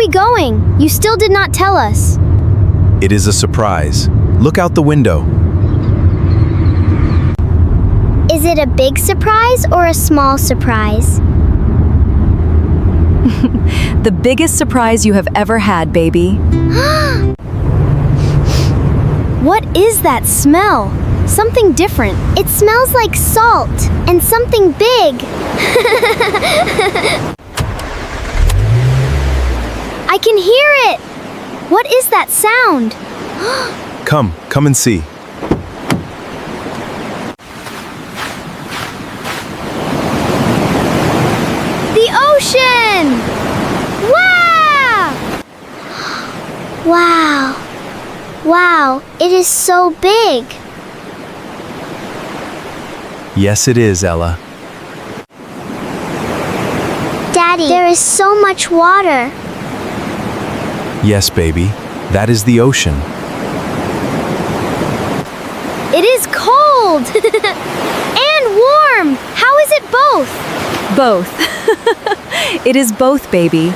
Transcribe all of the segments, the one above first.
we going? You still did not tell us. It is a surprise. Look out the window. Is it a big surprise or a small surprise? The biggest surprise you have ever had, baby. What is that smell? Something different. It smells like salt and something big. I can hear it. What is that sound? Come and see. The ocean! Wow! Wow. Wow, it is so big. Yes, it is, Ella. Daddy, there is so much water. Yes, baby. That is the ocean. It is cold! And warm! How is it both? Both. It is both, baby.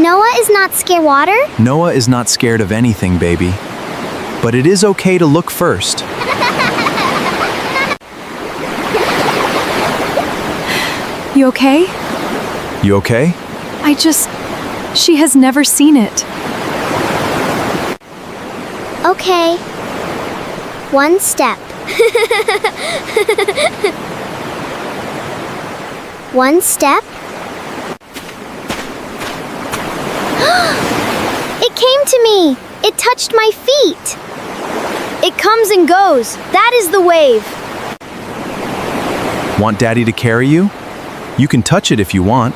Noah is not scared of water? Noah is not scared of anything, baby. But it is okay to look first. You okay? You okay? She has never seen it. Okay. One step. One step. It came to me! It touched my feet! It comes and goes. That is the wave. Want Daddy to carry you? You can touch it if you want.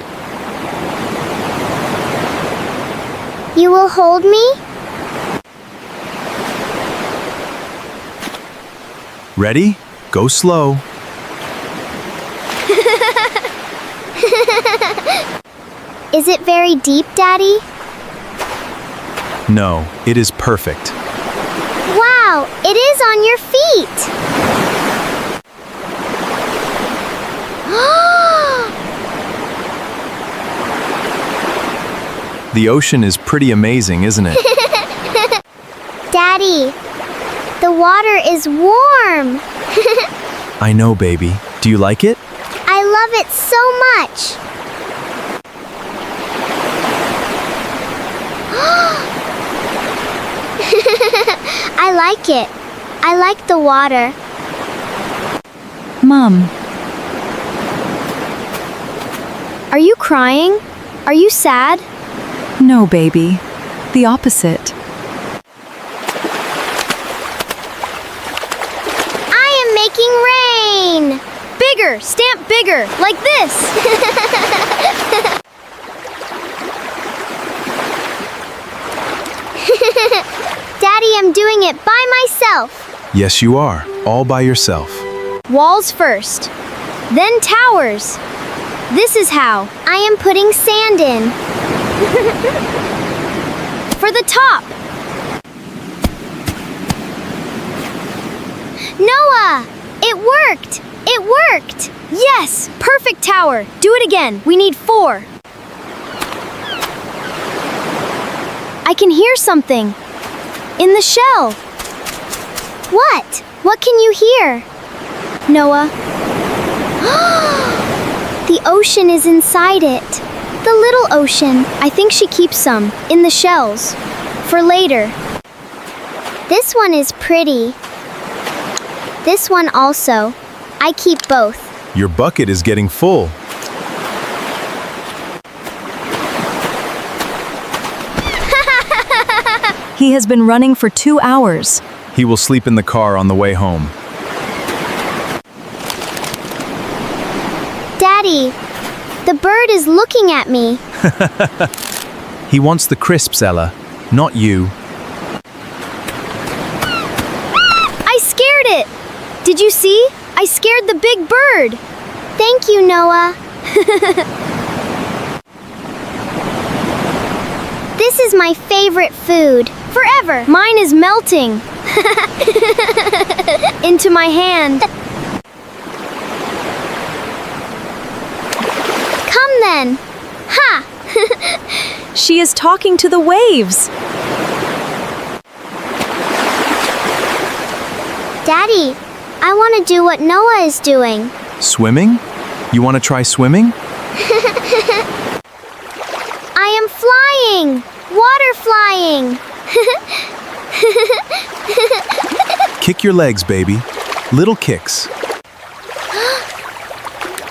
You will hold me? Ready? Go slow. Is it very deep, Daddy? No, it is perfect. Wow, it is on your feet. The ocean is pretty amazing, isn't it? Daddy, the water is warm. I know, baby. Do you like it? I love it so much. I like it. I like the water. Mom, Are you crying? Are you sad? no, baby. The opposite. I am making rain. Bigger! Stamp bigger! Like this! Daddy, I'm doing it by myself. Yes, you are. All by yourself. Walls first. Then towers. This is how. I am putting sand in. For the top. Noah! It worked! It worked! Yes! Perfect tower! Do it again. We need 4. I can hear something. In the shell. What? What can you hear? Noah. The ocean is inside it. The little ocean. I think she keeps some. In the shells. For later. This one is pretty. This one also. I keep both. Your bucket is getting full. He has been running for 2 hours. He will sleep in the car on the way home. Daddy, the bird is looking at me. He wants the crisps, Ella, not you. I scared it! Did you see? I scared the big bird! Thank you, Noah. This is my favorite food. Forever! Mine is melting. Into my hand. Come then. She is talking to the waves. Daddy, I want to do what Noah is doing. Swimming? You want to try swimming? I am flying! Water flying! Kick your legs, baby. Little kicks.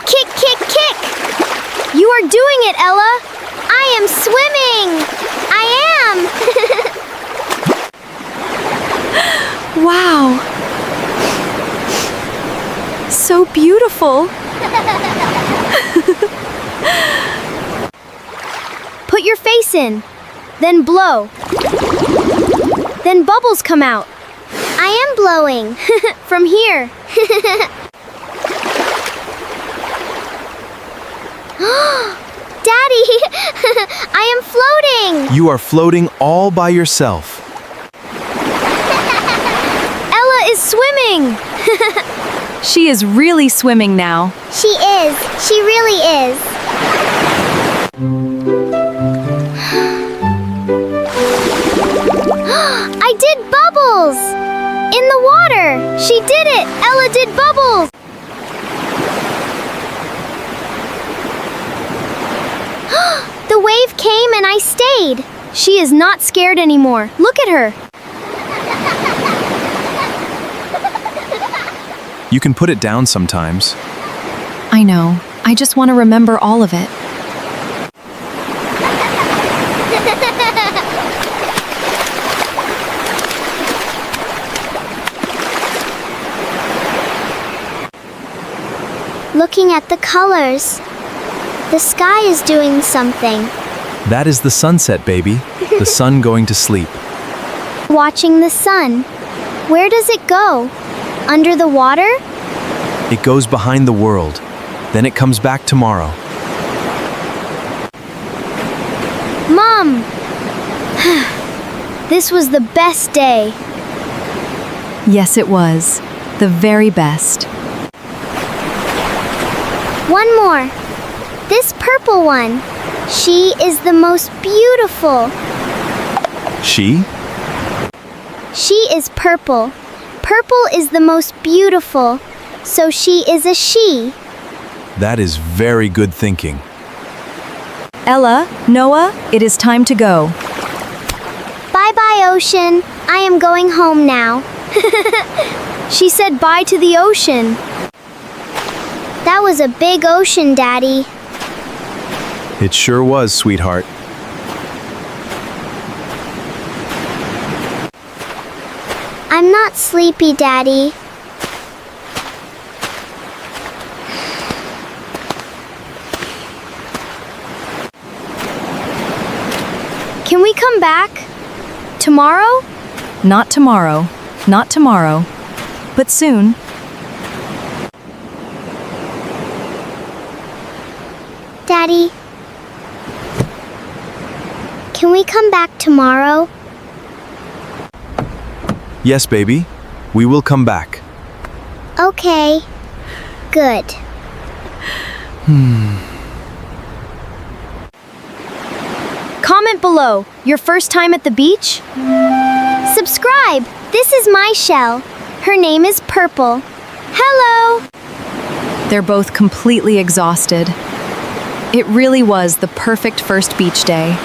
Kick, kick, kick! You are doing it, Ella! I am swimming! I am! Wow. So beautiful. Put your face in, then blow. Then bubbles come out. I am blowing. From here. Daddy, I am floating! You are floating all by yourself. Ella is swimming. She is really swimming now. She is. She really is. I did bubbles! In the water! She did it! Ella did bubbles! The wave came and I stayed. She is not scared anymore. Look at her. You can put it down sometimes. I know. I just want to remember all of it. Looking at the colors. The sky is doing something. That is the sunset, baby. The sun going to sleep. Watching the sun. Where does it go? Under the water? It goes behind the world. Then it comes back tomorrow. Mom! This was the best day. Yes, it was. The very best. One more. This purple one. She is the most beautiful. She? She is purple. Purple is the most beautiful. So she is a she. That is very good thinking. Ella, Noah, it is time to go. Bye-bye, ocean. I am going home now. She said bye to the ocean. That was a big ocean, Daddy. It sure was, sweetheart. I'm not sleepy, Daddy. Can we come back? Tomorrow? Not tomorrow. Not tomorrow. But soon. Daddy, can we come back tomorrow? Yes, baby. We will come back. Okay. Good. Comment below. Your first time at the beach? Subscribe. This is my shell. Her name is Purple. Hello! They're both completely exhausted. It really was the perfect first beach day.